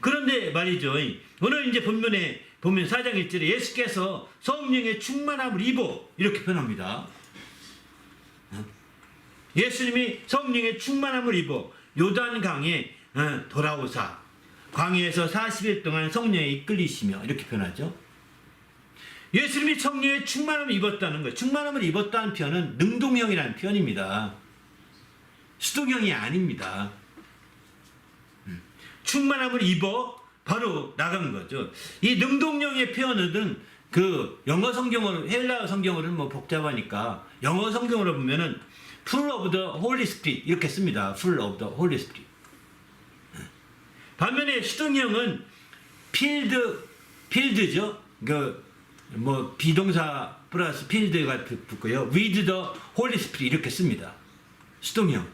그런데 말이죠. 오늘 이제 본문에 보면 4장 1절에 예수께서 성령의 충만함을 입어 이렇게 표현합니다. 예수님이 성령의 충만함을 입어 요단강에 돌아오사 광야에서 40일 동안 성령에 이끌리시며 이렇게 표현하죠. 예수님이 성령의 충만함을 입었다는 거예요. 충만함을 입었다는 표현은 능동형이라는 표현입니다. 수동형이 아닙니다. 충만함을 입어 바로 나간 거죠. 이 능동형의 표현은 그 영어 성경으로, 헬라어 성경으로는 뭐 복잡하니까 영어 성경으로 보면은 full of the Holy Spirit 이렇게 씁니다. full of the Holy Spirit. 반면에 수동형은 field죠. 그 뭐 비동사 플러스 field가 붙고요. with the Holy Spirit 이렇게 씁니다. 수동형.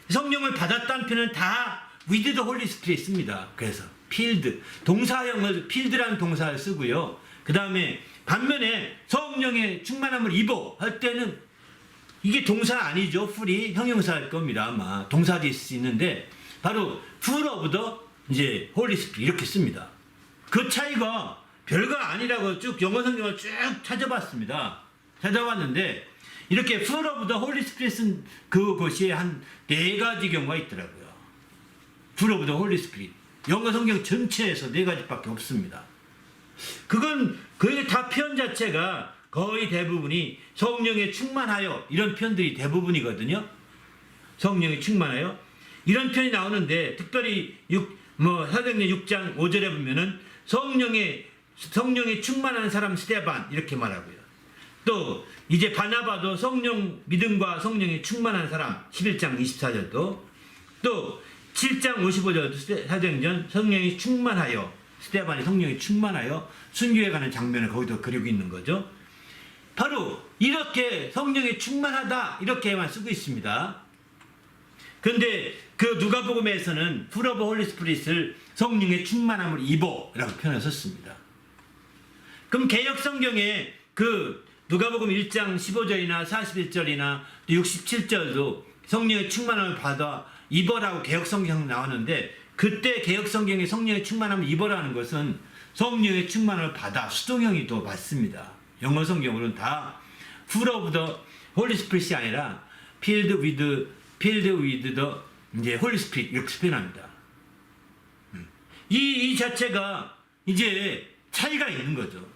성령을 받았다는 표현은 다 with the Holy Spirit 씁니다. 그래서 field 동사형을 field라는 동사를 쓰고요. 그 다음에 반면에 성령의 충만함을 입어 할 때는 이게 동사 아니죠. full이 형용사일 겁니다. 아마 동사도 있을 수 있는데 바로 full of the 이제 Holy Spirit 이렇게 씁니다. 그 차이가 별거 아니라고 쭉 영어 성경을 쭉 찾아봤습니다. 찾아봤는데 이렇게 full of the Holy Spirit 쓴 그것이 한 4가지 경우가 있더라고요. full of the Holy Spirit. 영어 성경 전체에서 4가지밖에 없습니다. 그건 거의 다 표현 자체가 거의 대부분이 성령에 충만하여 이런 표현들이 대부분이거든요. 성령에 충만하여 이런 표현이 나오는데 특별히 사도행전 6장 5절에 보면은 성령에 충만한 사람 스데반 이렇게 말하고요. 또 이제 바나바도 성령 믿음과 성령에 충만한 사람 11장 24절도 또 7장 55절도 사도행전 성령이 충만하여 스데반이 성령이 충만하여 순교해 가는 장면을 거기도 그리고 있는 거죠. 바로 이렇게 성령에 충만하다 이렇게만 쓰고 있습니다. 그런데 그 누가복음에서는 full of Holy Spirit을 성령의 충만함을 입어 라고 표현을 썼습니다. 그럼 개역성경에 그 누가복음 1장 15절이나 41절이나 67절도 성령의 충만함을 받아 입어라고 개역성경 나오는데 그때 개역성경에 성령의 충만함을 입어라는 것은 성령의 충만함을 받아 수동형이 또 맞습니다. 영어 성경으로는 다 full of the Holy Spirit이 아니라 filled with the 이제 Holy Spirit 이렇게 표현합니다. 이 자체가 이제 차이가 있는 거죠.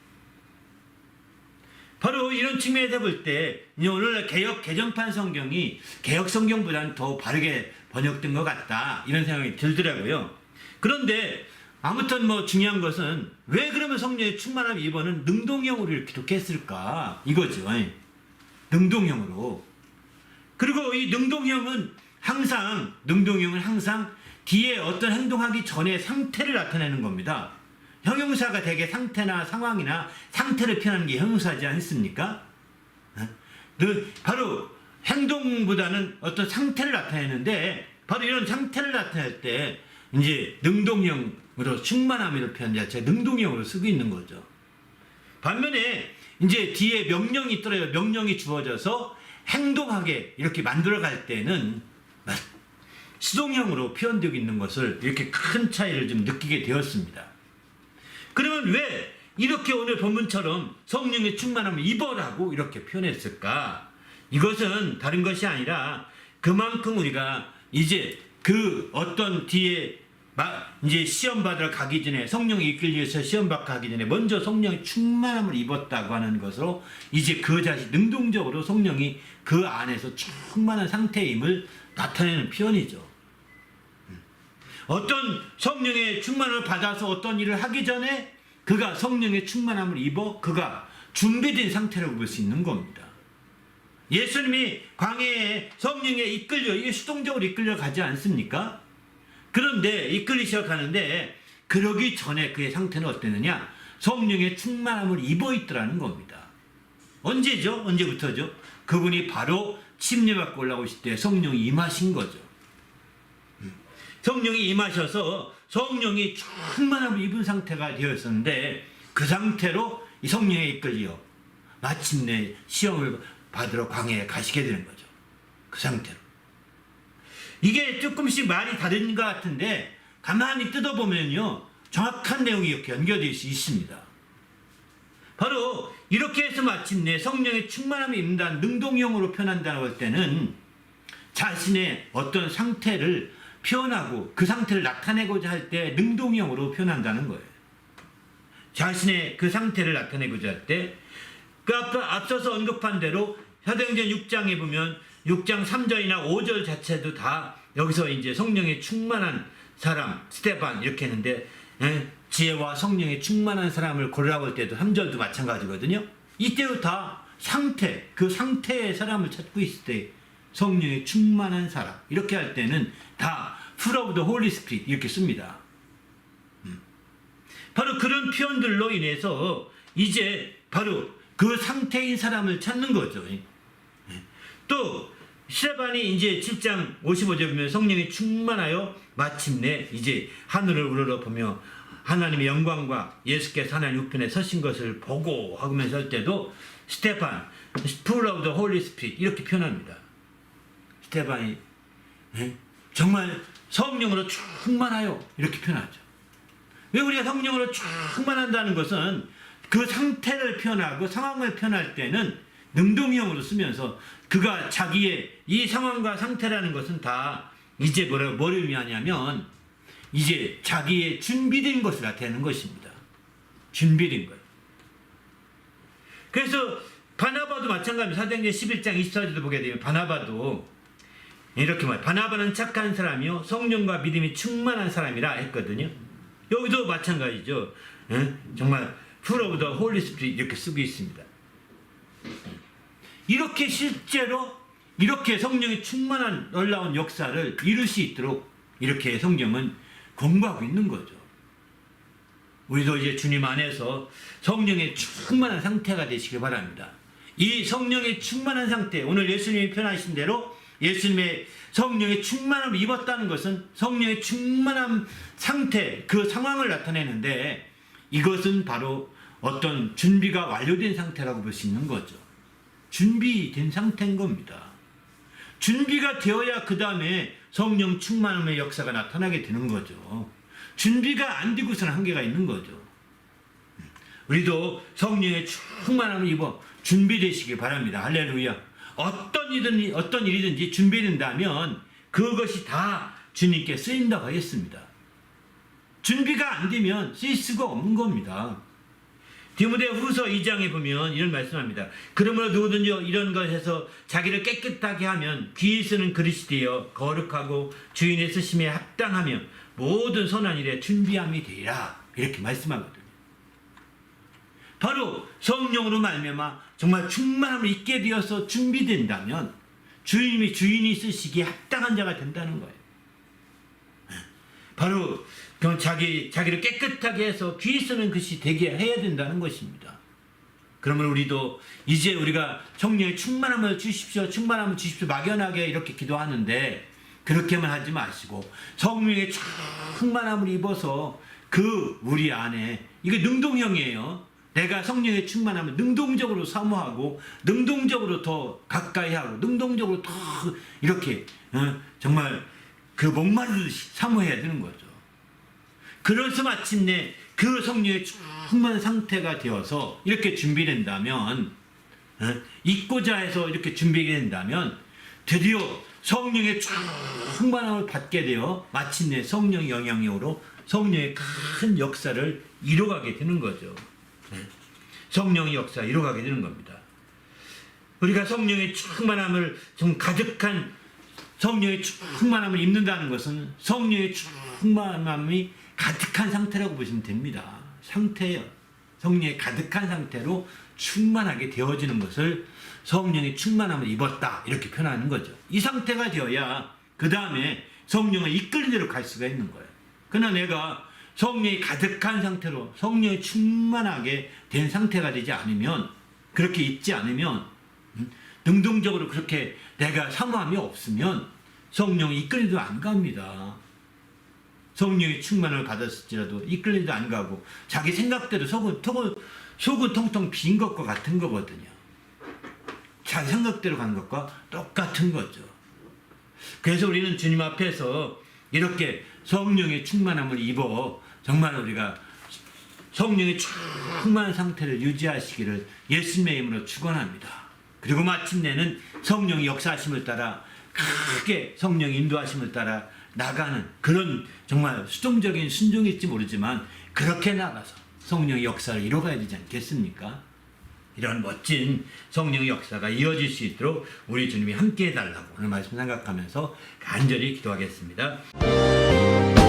바로 이런 측면에서 볼 때 오늘날 개정판 성경이 개역 성경보다는 더 바르게 번역된 것 같다 이런 생각이 들더라고요. 그런데 아무튼 뭐 중요한 것은 왜 그러면 성령의 충만함 2번은 능동형으로 이렇게 기록했을까 이거죠. 능동형으로. 그리고 이 능동형은 항상 뒤에 어떤 행동하기 전에 상태를 나타내는 겁니다. 형용사가 대개 상태나 상황이나 상태를 표현하는 게 형용사지 않습니까? 바로 행동보다는 어떤 상태를 나타내는데 바로 이런 상태를 나타낼 때 이제 능동형으로 충만함을 표현 자체 능동형으로 쓰고 있는 거죠. 반면에 이제 뒤에 명령이 있더라도 명령이 주어져서 행동하게 이렇게 만들어갈 때는 수동형으로 표현되고 있는 것을 이렇게 큰 차이를 좀 느끼게 되었습니다. 그러면 왜 이렇게 오늘 본문처럼 성령의 충만함을 입어라고 이렇게 표현했을까? 이것은 다른 것이 아니라 그만큼 우리가 이제 그 어떤 뒤에 이제 시험 받으러 가기 전에 성령이 이끌기 위해서 시험 받고 가기 전에 먼저 성령의 충만함을 입었다고 하는 것으로 이제 그 자신 능동적으로 성령이 그 안에서 충만한 상태임을 나타내는 표현이죠. 어떤 성령의 충만함을 받아서 어떤 일을 하기 전에 그가 성령의 충만함을 입어 그가 준비된 상태라고 볼 수 있는 겁니다. 예수님이 광야에 성령에 이끌려 수동적으로 이끌려 가지 않습니까? 그런데 이끌리셔 가는데 그러기 전에 그의 상태는 어땠느냐? 성령의 충만함을 입어 있더라는 겁니다. 언제죠? 언제부터죠? 그분이 바로 침례받고 올라오실 때 성령이 임하신 거죠. 성령이 임하셔서 성령이 충만함을 입은 상태가 되었었는데 그 상태로 이 성령에 이끌려 마침내 시험을 받으러 광야에 가시게 되는 거죠. 그 상태로. 이게 조금씩 말이 다른 것 같은데 가만히 뜯어보면요, 정확한 내용이 이렇게 연결되어 있습니다. 바로 이렇게 해서 마침내 성령의 충만함이 임한다는 능동형으로 표현한다고 할 때는 자신의 어떤 상태를 표현하고 그 상태를 나타내고자 할 때 능동형으로 표현한다는 거예요. 자신의 그 상태를 나타내고자 할 때, 그 앞서서 언급한 대로 사도행전 6장에 보면 6장 3절이나 5절 자체도 다 여기서 이제 성령의 충만한 사람, 스테반 이렇게 했는데, 지혜와 성령의 충만한 사람을 고르라고 할 때도 3절도 마찬가지거든요. 이때도 다 상태, 그 상태의 사람을 찾고 있을 때 성령의 충만한 사람 이렇게 할 때는 다 full of the Holy Spirit 이렇게 씁니다. 바로 그런 표현들로 인해서 이제 바로 그 상태인 사람을 찾는 거죠. 또 스테반이 이제 7장 55절 보면 성령이 충만하여 마침내 이제 하늘을 우러러보며 하나님의 영광과 예수께서 하나님 우편에 서신 것을 보고 하면서 할 때도 스테반 full of the Holy Spirit 이렇게 표현합니다. 스테반이 정말 성령으로 충만하여 이렇게 표현하죠. 왜 우리가 성령으로 충만한다는 것은 그 상태를 표현하고 상황을 표현할 때는 능동형으로 쓰면서 그가 자기의 이 상황과 상태라는 것은 다 이제 뭘 의미하냐면 이제 자기의 준비된 것을 나타내는 것입니다. 준비된 것. 그래서 바나바도 마찬가지입니다. 사도행전 11장 24절도 보게 되면 바나바도 이렇게 말해요. 바나바는 착한 사람이요 성령과 믿음이 충만한 사람이라 했거든요. 여기도 마찬가지죠. 정말 full of the Holy Spirit 이렇게 쓰고 있습니다. 이렇게 실제로 이렇게 성령의 충만한 놀라운 역사를 이룰 수 있도록 이렇게 성경은 공부하고 있는 거죠. 우리도 이제 주님 안에서 성령의 충만한 상태가 되시길 바랍니다. 이 성령의 충만한 상태, 오늘 예수님이 표현하신 대로 예수님의 성령의 충만함을 입었다는 것은 성령의 충만한 상태, 그 상황을 나타내는데 이것은 바로 어떤 준비가 완료된 상태라고 볼 수 있는 거죠. 준비된 상태인 겁니다. 준비가 되어야 그 다음에 성령 충만함의 역사가 나타나게 되는 거죠. 준비가 안 되고서는 한계가 있는 거죠. 우리도 성령의 충만함을 입어 준비되시길 바랍니다. 할렐루야. 어떤 일이든지 준비된다면 그것이 다 주님께 쓰인다고 하겠습니다. 준비가 안 되면 쓰일 수가 없는 겁니다. 디모데후서 2장에 보면 이런 말씀합니다. 그러므로 누구든지 이런 것에서 자기를 깨끗하게 하면 귀에 쓰는 그릇이 되어 거룩하고 주인의 쓰심에 합당하며 모든 선한 일에 준비함이 되리라 이렇게 말씀하거든요. 바로 성령으로 말미암아 정말 충만함을 입게 되어서 준비된다면 주인이 쓰시기에 합당한 자가 된다는 거예요. 바로 자기를 깨끗하게 해서 귀 쓰는 것이 되게 해야 된다는 것입니다. 그러면 우리도 이제 우리가 성령의 충만함을 주십시오, 충만함을 주십시오 막연하게 이렇게 기도하는데 그렇게만 하지 마시고 성령의 충만함을 입어서 그 우리 안에 이게 능동형이에요. 내가 성령의 충만함을 능동적으로 사모하고 능동적으로 더 가까이 하고 능동적으로 더 이렇게 정말 그 목마르듯이 사모해야 되는 거죠. 그래서 마침내 그 성령의 충만한 상태가 되어서 이렇게 준비된다면 잊고자 해서 이렇게 준비된다면 드디어 성령의 충만함을 받게 되어 마침내 성령의 영향력으로 성령의 큰 역사를 이뤄가게 되는 거죠. 성령의 역사 이뤄가게 되는 겁니다. 우리가 성령의 충만함을 좀 가득한 성령의 충만함을 입는다는 것은 성령의 충만함이 가득한 상태라고 보시면 됩니다. 상태예요. 성령의 가득한 상태로 충만하게 되어지는 것을 성령의 충만함을 입었다 이렇게 표현하는 거죠. 이 상태가 되어야 그 다음에 성령을 이끌는 대로 갈 수가 있는 거예요. 그러나 내가 성령이 가득한 상태로 성령이 충만하게 된 상태가 되지 않으면 그렇게 있지 않으면 능동적으로 그렇게 내가 사모함이 없으면 성령이 이끌리도 안 갑니다. 성령의 충만을 받았을지라도 이끌리도 안 가고 자기 생각대로 속은 텅텅 빈 것과 같은 거거든요. 자기 생각대로 가는 것과 똑같은 거죠. 그래서 우리는 주님 앞에서 이렇게 성령의 충만함을 입어 정말 우리가 성령의 충만한 상태를 유지하시기를 예수님의 이름으로 축원합니다. 그리고 마침내는 성령의 역사하심을 따라 크게 성령의 인도하심을 따라 나가는 그런 정말 수동적인 순종일지 모르지만 그렇게 나가서 성령의 역사를 이뤄가야 되지 않겠습니까? 이런 멋진 성령의 역사가 이어질 수 있도록 우리 주님이 함께 해달라고 오늘 말씀 생각하면서 간절히 기도하겠습니다.